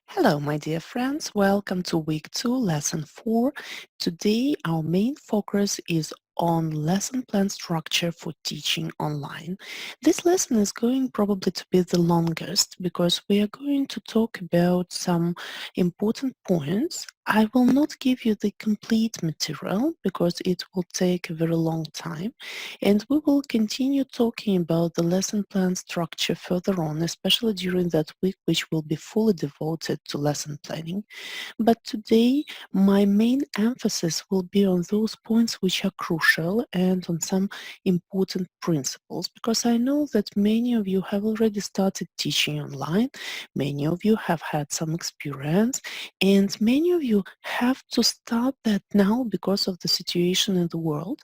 Hello, my dear friends. Welcome to week 2, lesson 4. Today, our main focus is on lesson plan structure for teaching online. This lesson is going probably to be the longest because we are going to talk about some important points. I will not give you the complete material because it will take a very long time, and we will continue talking about the lesson plan structure further on, especially during that week, which will be fully devoted to lesson planning. But today, my main emphasis will be on those points which are crucial and on some important principles, because I know that many of you have already started teaching online, many of you have had some experience, and many of you have to start that now because of the situation in the world.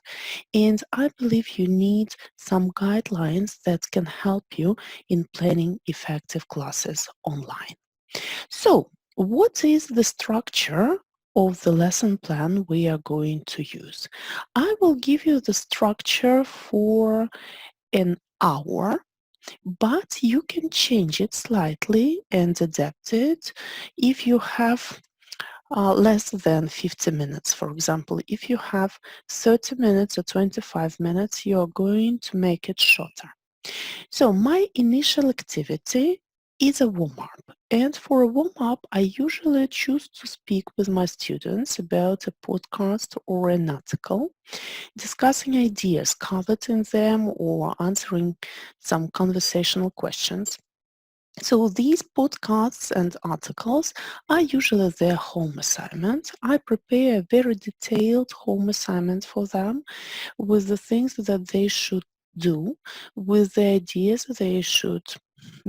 And I believe you need some guidelines that can help you in planning effective classes online. So, what is the structure of the lesson plan we are going to use? I will give you the structure for an hour, but you can change it slightly and adapt it if you have less than 50 minutes. For example, if you have 30 minutes or 25 minutes, you are going to make it shorter. So my initial activity is a warm-up. And for a warm-up, I usually choose to speak with my students about a podcast or an article, discussing ideas covered in them or answering some conversational questions. So these podcasts and articles are usually their home assignment. I prepare a very detailed home assignment for them with the things that they should do, with the ideas they should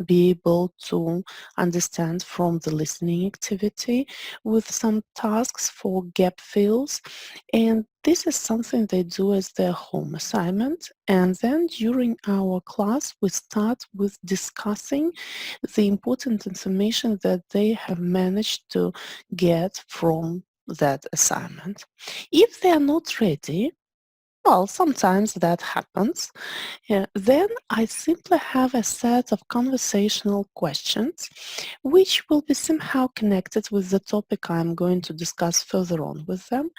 be able to understand from the listening activity, with some tasks for gap fills. And this is something they do as their home assignment. And then during our class, we start with discussing the important information that they have managed to get from that assignment. If they are not ready, well, sometimes that happens. Then I simply have a set of conversational questions which will be somehow connected with the topic I'm going to discuss further on with them.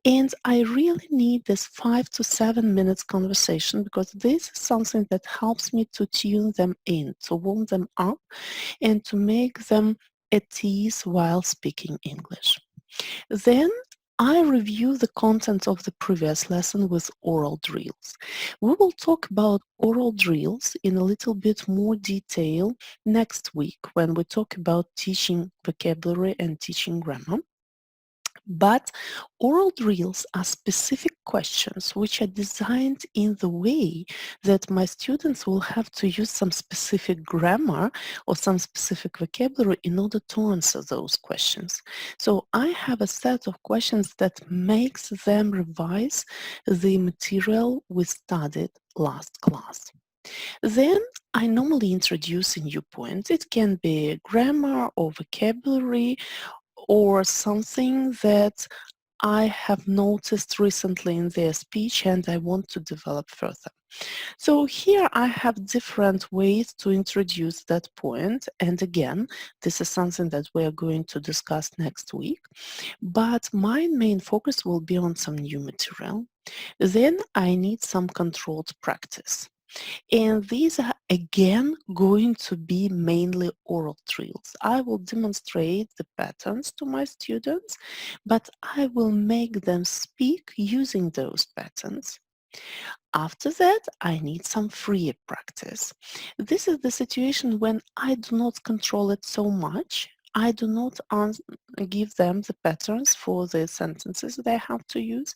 And I really need this 5 to 7 minutes conversation because this is something that helps me to tune them in, to warm them up, and to make them at ease while speaking English. Then I review the content of the previous lesson with oral drills. We will talk about oral drills in a little bit more detail next week when we talk about teaching vocabulary and teaching grammar. But oral drills are specific questions which are designed in the way that my students will have to use some specific grammar or some specific vocabulary in order to answer those questions. So I have a set of questions that makes them revise the material we studied last class. Then I normally introduce a new point. It can be grammar or vocabulary or something that I have noticed recently in their speech and I want to develop further. So here I have different ways to introduce that point. And again, this is something that we are going to discuss next week. But my main focus will be on some new material. Then I need some controlled practice. And these are again going to be mainly oral drills. I will demonstrate the patterns to my students, but I will make them speak using those patterns. After that, I need some free practice. This is the situation when I do not control it so much. I do not give them the patterns for the sentences they have to use,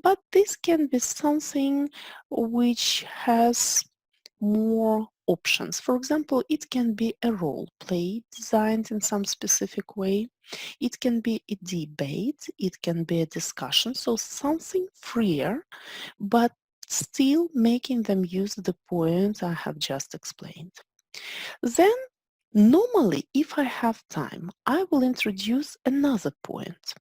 but this can be something which has more options. For example, it can be a role play designed in some specific way. It can be a debate. It can be a discussion. So something freer, but still making them use the points I have just explained. Then, normally, if I have time, I will introduce another point.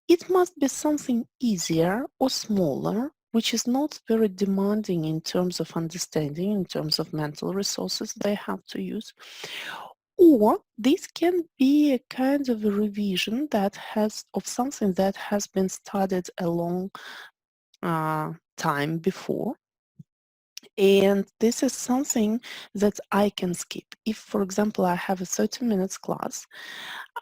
It must be something easier or smaller which is not very demanding in terms of understanding, in terms of mental resources they have to use. Or this can be a kind of a revision that has of something that has been studied a long time before. And this is something that I can skip. If, for example, I have a 30 minutes class,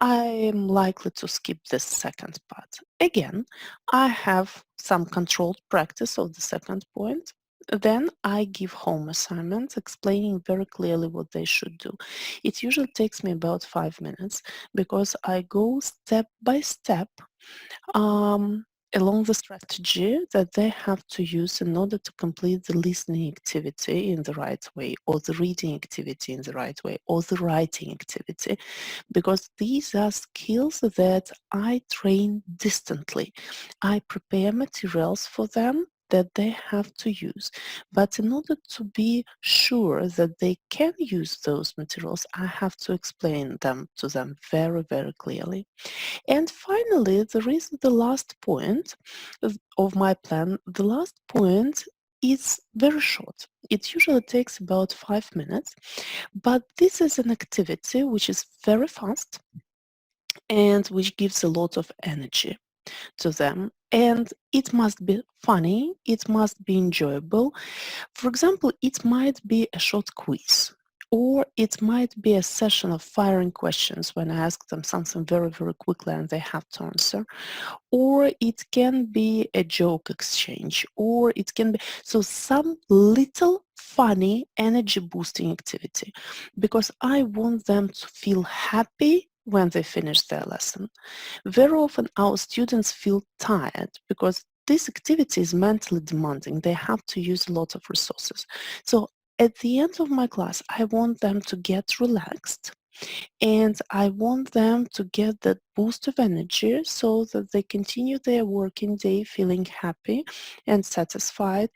I am likely to skip the second part. Again, I have some controlled practice of the second point. Then I give home assignments explaining very clearly what they should do. It usually takes me about 5 minutes because I go step by step um, along the strategy that they have to use in order to complete the listening activity in the right way, or the reading activity in the right way, or the writing activity, because these are skills that I train distantly. I prepare materials for them that they have to use. But in order to be sure that they can use those materials, I have to explain them to them very, very clearly. And finally, there is the last point of my plan. The last point is very short. It usually takes about 5 minutes, but this is an activity which is very fast and which gives a lot of energy to them. And it must be funny, it must be enjoyable. For example, it might be a short quiz, or it might be a session of firing questions when I ask them something very, very quickly and they have to answer. Or it can be a joke exchange, or it can be so some little funny energy boosting activity, because I want them to feel happy when they finish their lesson. Very often our students feel tired because this activity is mentally demanding. They have to use a lot of resources. So at the end of my class, I want them to get relaxed, and I want them to get that boost of energy so that they continue their working day feeling happy and satisfied.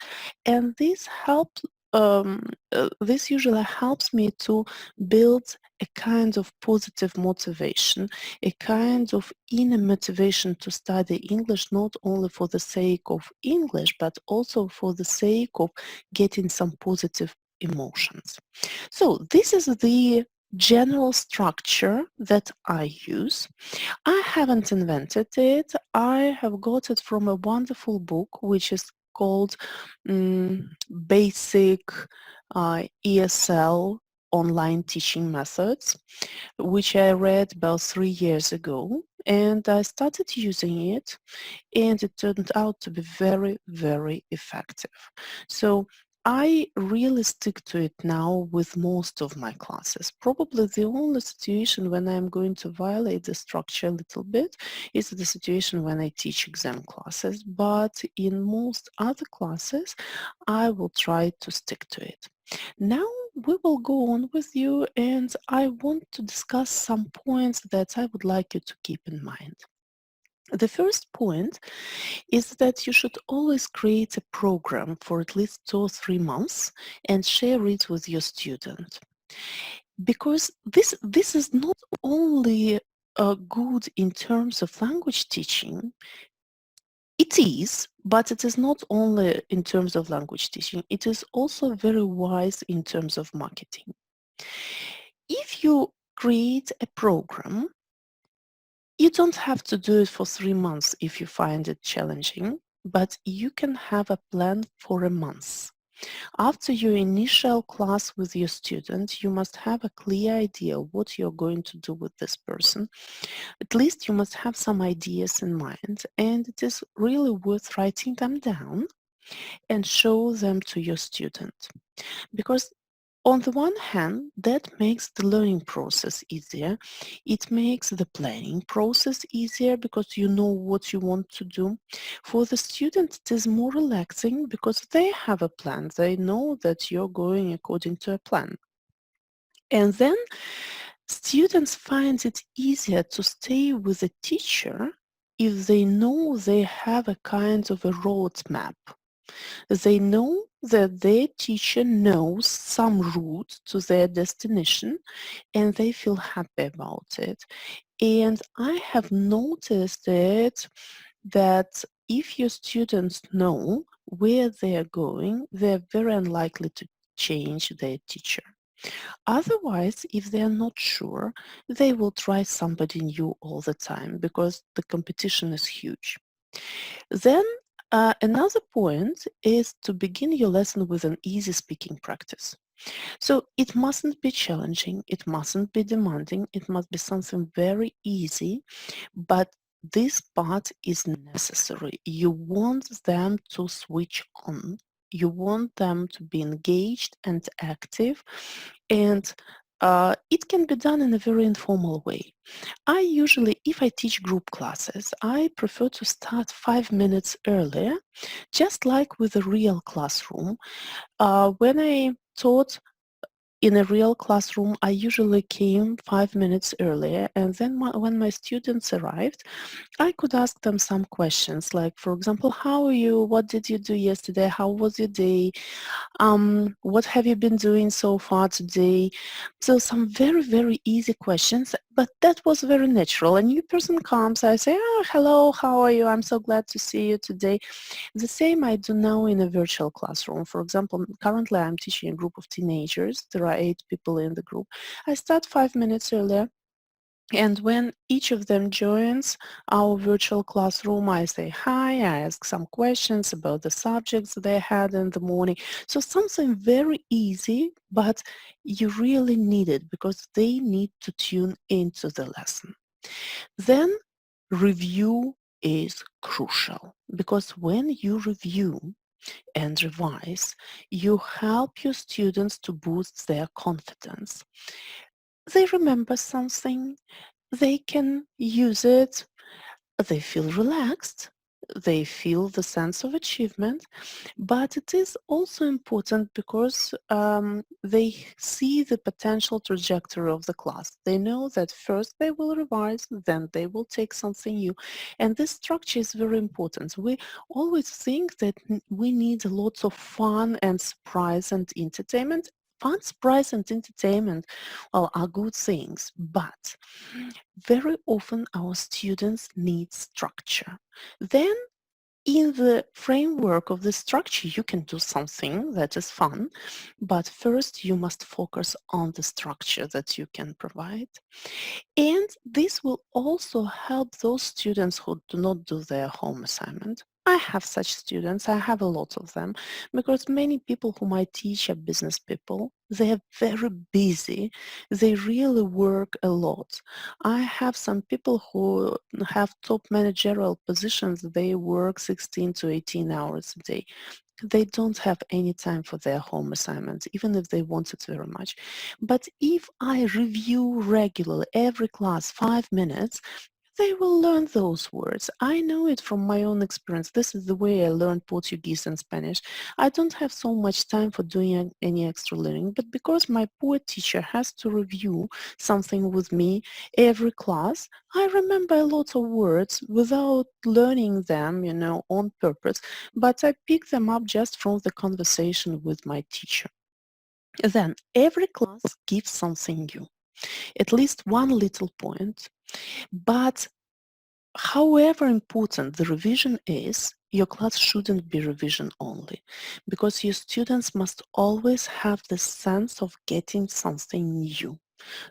And this usually helps me to build a kind of positive motivation, a kind of inner motivation to study English, not only for the sake of English, but also for the sake of getting some positive emotions. So this is the general structure that I use. I haven't invented it. I have got it from a wonderful book which is called Basic ESL Online Teaching Methods, which I read about 3 years ago. And I started using it, and it turned out to be very, very effective. So I really stick to it now with most of my classes. Probably the only situation when I'm going to violate the structure a little bit is the situation when I teach exam classes, but in most other classes, I will try to stick to it. Now we will go on with you, and I want to discuss some points that I would like you to keep in mind. The first point is that you should always create a program for at least 2 or 3 months and share it with your student. Because this is not only good in terms of language teaching, it is, but it is not only in terms of language teaching, it is also very wise in terms of marketing. If you create a program, you don't have to do it for 3 months if you find it challenging, but you can have a plan for a month. After your initial class with your student, you must have a clear idea what you're going to do with this person. At least you must have some ideas in mind, and it is really worth writing them down and show them to your student. Because on the one hand, that makes the learning process easier. It makes the planning process easier because you know what you want to do. For the student, it is more relaxing because they have a plan. They know that you're going according to a plan. And then students find it easier to stay with a teacher if they know they have a kind of a roadmap. They know that their teacher knows some route to their destination, and they feel happy about it. And I have noticed it that if your students know where they are going, they're very unlikely to change their teacher. Otherwise, if they are not sure, they will try somebody new all the time because the competition is huge. Then another point is to begin your lesson with an easy speaking practice. So it mustn't be challenging, it mustn't be demanding, it must be something very easy, but this part is necessary. You want them to switch on. You want them to be engaged and active, and it can be done in a very informal way. I usually, if I teach group classes, I prefer to start 5 minutes earlier, just like with a real classroom. When I taught in a real classroom, I usually came 5 minutes earlier, and then when my students arrived, I could ask them some questions, like, for example, how are you? What did you do yesterday? How was your day? What have you been doing so far today? So some very, very easy questions, but that was very natural. A new person comes, I say, oh, hello, how are you? I'm so glad to see you today. The same I do now in a virtual classroom. For example, currently I'm teaching a group of teenagers. There are 8 people in the group. I start 5 minutes earlier. And when each of them joins our virtual classroom, I say hi, I ask some questions about the subjects they had in the morning. So something very easy, but you really need it because they need to tune into the lesson. Then review is crucial because when you review and revise, you help your students to boost their confidence. They remember something, they can use it, they feel relaxed, they feel the sense of achievement, but it is also important because they see the potential trajectory of the class. They know that first they will revise, then they will take something new. And this structure is very important. We always think that we need lots of fun and surprise and entertainment. Fun, surprise, and entertainment, well, are good things, but very often our students need structure. Then in the framework of the structure, you can do something that is fun, but first you must focus on the structure that you can provide. And this will also help those students who do not do their home assignment. I have such students, I have a lot of them, because many people whom I teach are business people. They are very busy. They really work a lot. I have some people who have top managerial positions. They work 16 to 18 hours a day. They don't have any time for their home assignments, even if they want it very much. But if I review regularly every class 5 minutes, they will learn those words. I know it from my own experience. This is the way I learned Portuguese and Spanish. I don't have so much time for doing any extra learning, but because my poor teacher has to review something with me every class, I remember a lot of words without learning them, on purpose, but I pick them up just from the conversation with my teacher. Then every class gives something new, at least one little point, but however important the revision is, your class shouldn't be revision only, because your students must always have the sense of getting something new,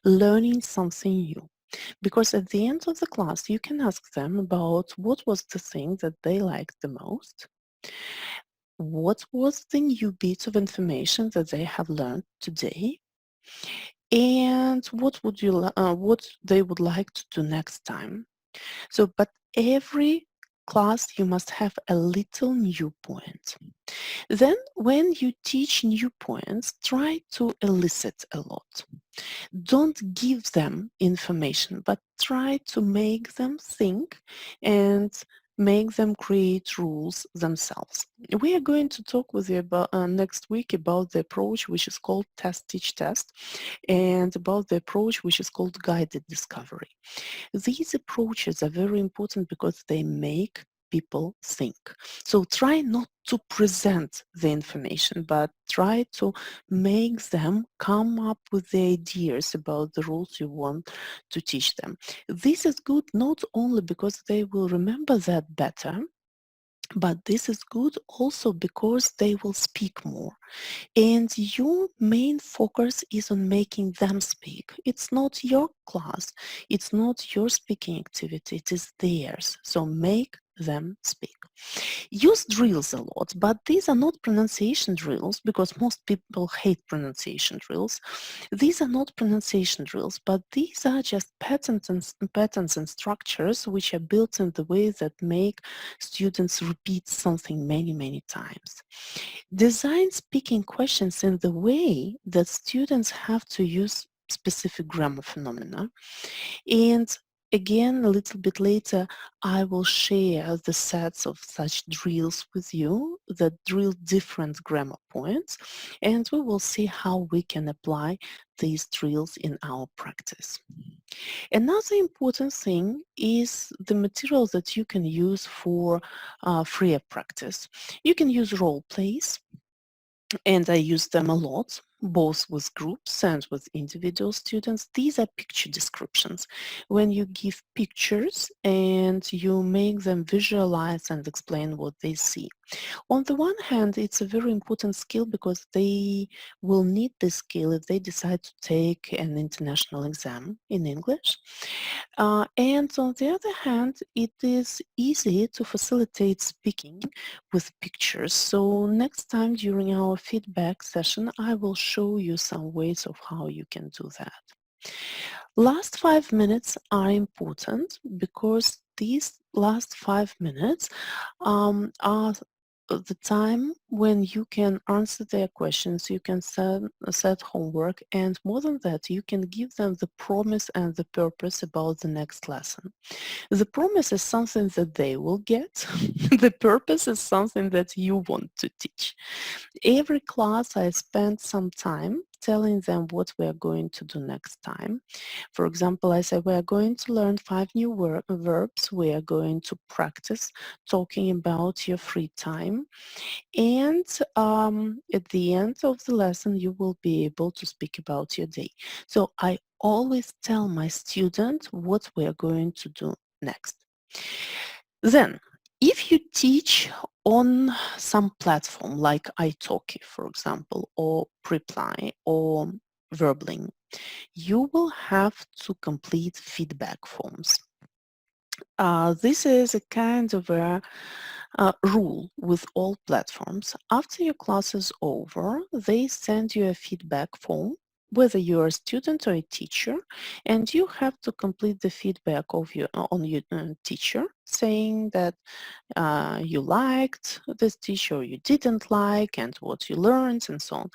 learning something new. Because at the end of the class, you can ask them about what was the thing that they liked the most, what was the new bits of information that they have learned today, and what they would like to do next time. So, but every class you must have a little new point. Then when you teach new points, try to elicit a lot. Don't give them information, but try to make them think and make them create rules themselves. We are going to talk with you about next week about the approach which is called test teach test, and about the approach which is called guided discovery. These approaches are very important because they make people think. So try not to present the information, but try to make them come up with the ideas about the rules you want to teach them. This is good not only because they will remember that better, But this is good also because they will speak more. And your main focus is on making them speak. It's not your class, it's not your speaking activity, it is theirs. So make them speak. Use drills a lot, but these are not pronunciation drills because most people hate pronunciation drills. These are not pronunciation drills, but these are just patterns and structures which are built in the way that make students repeat something many, many times. Design speaking questions in the way that students have to use specific grammar phenomena. And again, a little bit later, I will share the sets of such drills with you that drill different grammar points, and we will see how we can apply these drills in our practice. Another important thing is the material that you can use for freer practice. You can use role plays, and I use them a lot, both with groups and with individual students. These are picture descriptions. When you give pictures and you make them visualize and explain what they see. On the one hand, it's a very important skill because they will need this skill if they decide to take an international exam in English. And on the other hand, it is easy to facilitate speaking with pictures. So next time during our feedback session, I will show you some ways of how you can do that. Last 5 minutes are important because these last 5 minutes are the time when you can answer their questions, you can set homework, and more than that, you can give them the promise and the purpose about the next lesson. The promise is something that they will get. The purpose is something that you want to teach. Every class I spend some time telling them what we are going to do next time. For example, I say we are going to learn 5 new verbs. We are going to practice talking about your free time. And at the end of the lesson, you will be able to speak about your day. So I always tell my student what we are going to do next. Then, if you teach on some platform like italki, for example, or Preply or Verbling, you will have to complete feedback forms. This is a kind of a rule with all platforms. After your class is over, they send you a feedback form, whether you're a student or a teacher, and you have to complete the feedback of your on your teacher, saying that you liked this teacher, or you didn't like, and what you learned, and so on.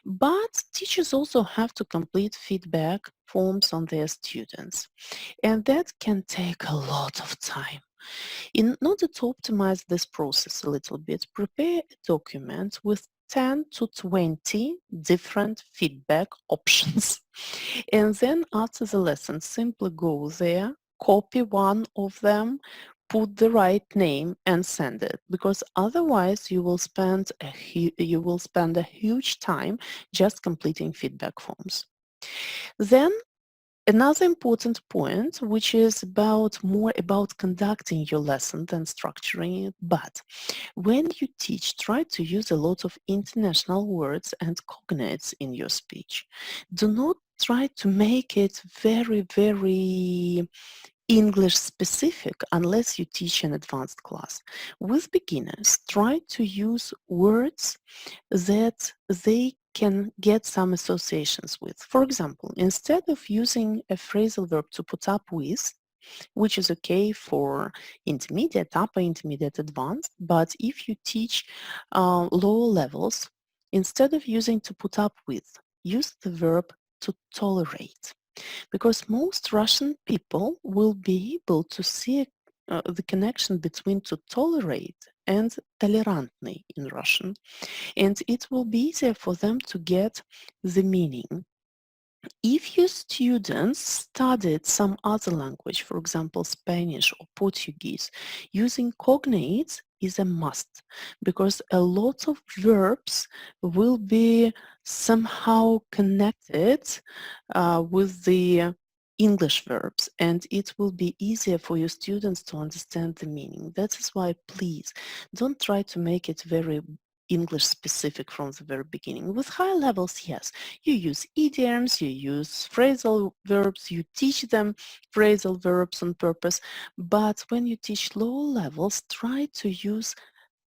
But teachers also have to complete feedback forms on their students, and that can take a lot of time. In order to optimize this process a little bit, prepare a document with 10 to 20 different feedback options. And then after the lesson, simply go there, copy one of them, put the right name and send it, because otherwise you will spend a huge time just completing feedback forms. Then another important point, which is more about conducting your lesson than structuring it, but when you teach, try to use a lot of international words and cognates in your speech. Do not try to make it very, very English specific unless you teach an advanced class. With beginners, try to use words that they can get some associations with. For example, instead of using a phrasal verb to put up with, which is okay for intermediate, upper intermediate, advanced, but if you teach lower levels, instead of using to put up with, use the verb to tolerate, because most Russian people will be able to see the connection between to tolerate and толерантный in Russian, and it will be easier for them to get the meaning. If your students studied some other language, for example, Spanish or Portuguese, using cognates is a must, because a lot of verbs will be somehow connected with the English verbs, and it will be easier for your students to understand the meaning. That is why, please, don't try to make it very English specific from the very beginning. With high levels, yes, you use idioms, you use phrasal verbs, you teach them phrasal verbs on purpose, but when you teach lower levels, try to use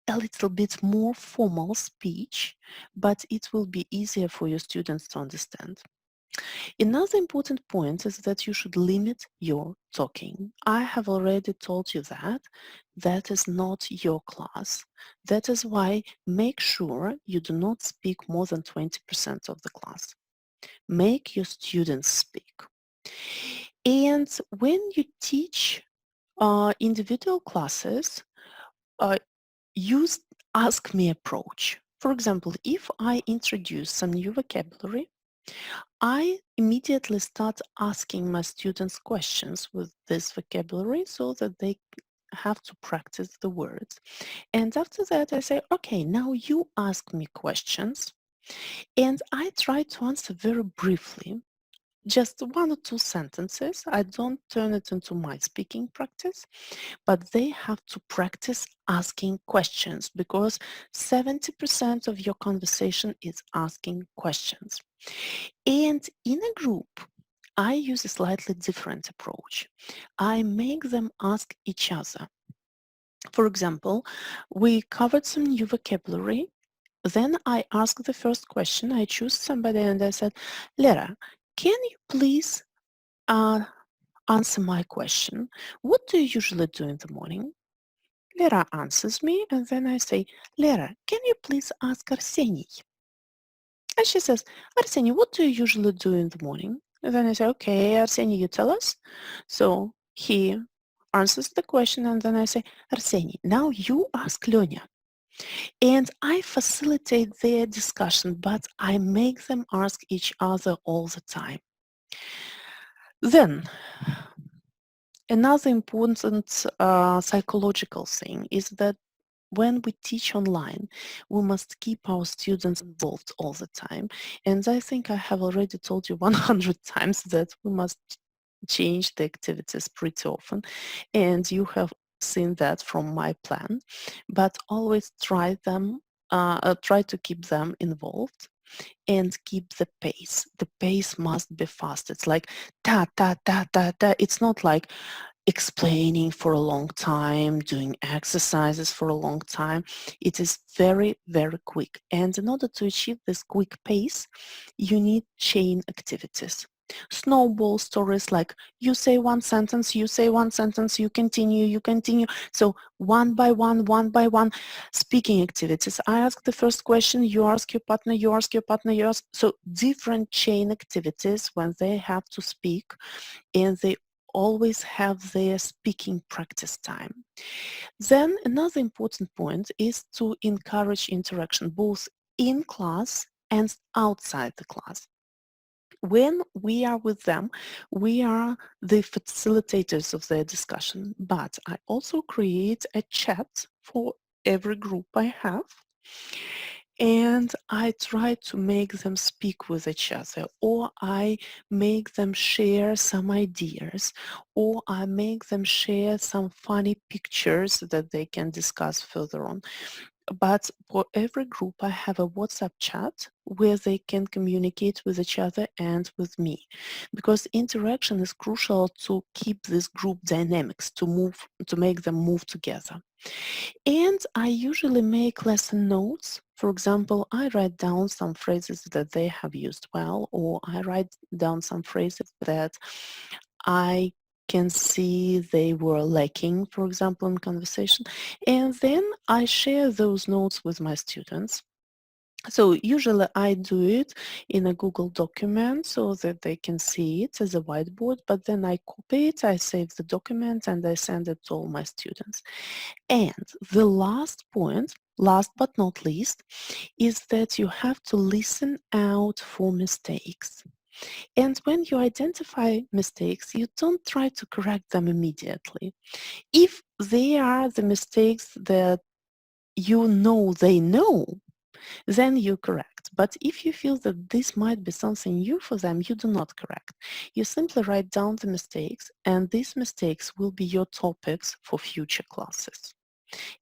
a little bit more formal speech, but it will be easier for your students to understand. Another important point is that you should limit your talking. I have already told you that. That is not your class. That is why make sure you do not speak more than 20% of the class. Make your students speak. And when you teach individual classes, uh, use ask me approach. For example, if I introduce some new vocabulary, I immediately start asking my students questions with this vocabulary so that they have to practice the words. And after that, I say, okay, now you ask me questions. And I try to answer very briefly, just 1 or 2 sentences. I don't turn it into my speaking practice, but they have to practice asking questions because 70% of your conversation is asking questions. And in a group, I use a slightly different approach. I make them ask each other. For example, we covered some new vocabulary. Then I ask the first question. I choose somebody and I said, Lera, can you please uh, answer my question? What do you usually do in the morning? Lera answers me and then I say, Lera, can you please ask Arseniy? And she says, Arseniy, what do you usually do in the morning? And then I say, okay, Arseniy, you tell us. So he answers the question and then I say, Arseniy, now you ask Lenya. And I facilitate their discussion, but I make them ask each other all the time. Then, another important psychological thing is that when we teach online, we must keep our students involved all the time. And I think I have already told you 100 times that we must change the activities pretty often. And you have seen that from my plan. But always try to keep them involved and keep the pace. The pace must be fast. It's like ta ta ta ta ta. It's not like explaining for a long time, doing exercises for a long time. It is very, very quick. And in order to achieve this quick pace, you need chain activities. Snowball stories like you say one sentence, you say one sentence, you continue, you continue. So one by one, speaking activities. I ask the first question, you ask your partner, you ask your partner, you ask. So different chain activities when they have to speak and they always have their speaking practice time. Then another important point is to encourage interaction both in class and outside the class. When we are with them, we are the facilitators of their discussion, but I also create a chat for every group I have and I try to make them speak with each other, or I make them share some ideas, or I make them share some funny pictures that they can discuss further on. But for every group, I have a WhatsApp chat where they can communicate with each other and with me, because interaction is crucial to keep this group dynamics, to make them move together. And I usually make lesson notes. For example, I write down some phrases that they have used well, or I write down some phrases that I can see they were lacking, for example, in conversation. And then I share those notes with my students. So usually I do it in a Google document so that they can see it as a whiteboard, but then I copy it, I save the document, and I send it to all my students. And the last point, last but not least, is that you have to listen out for mistakes. And when you identify mistakes, you don't try to correct them immediately. If they are the mistakes that you know they know, then you correct. But if you feel that this might be something new for them, you do not correct. You simply write down the mistakes, and these mistakes will be your topics for future classes.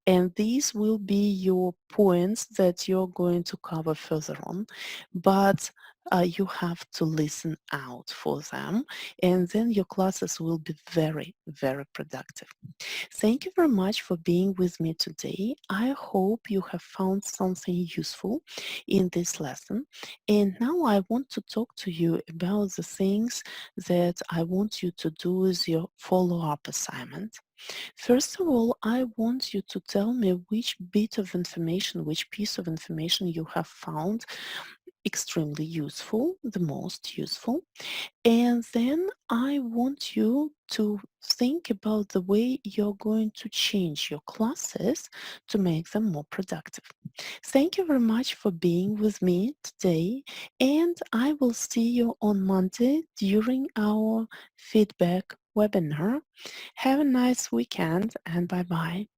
And these will be your points that you're going to cover further on, but you have to listen out for them, and then your classes will be very, very productive. Thank you very much for being with me today. I hope you have found something useful in this lesson. And now I want to talk to you about the things that I want you to do as your follow-up assignment. First of all, I want you to tell me which bit of information, which piece of information you have found extremely useful, the most useful. And then I want you to think about the way you're going to change your classes to make them more productive. Thank you very much for being with me today, and I will see you on Monday during our feedback webinar. Have a nice weekend, and bye-bye.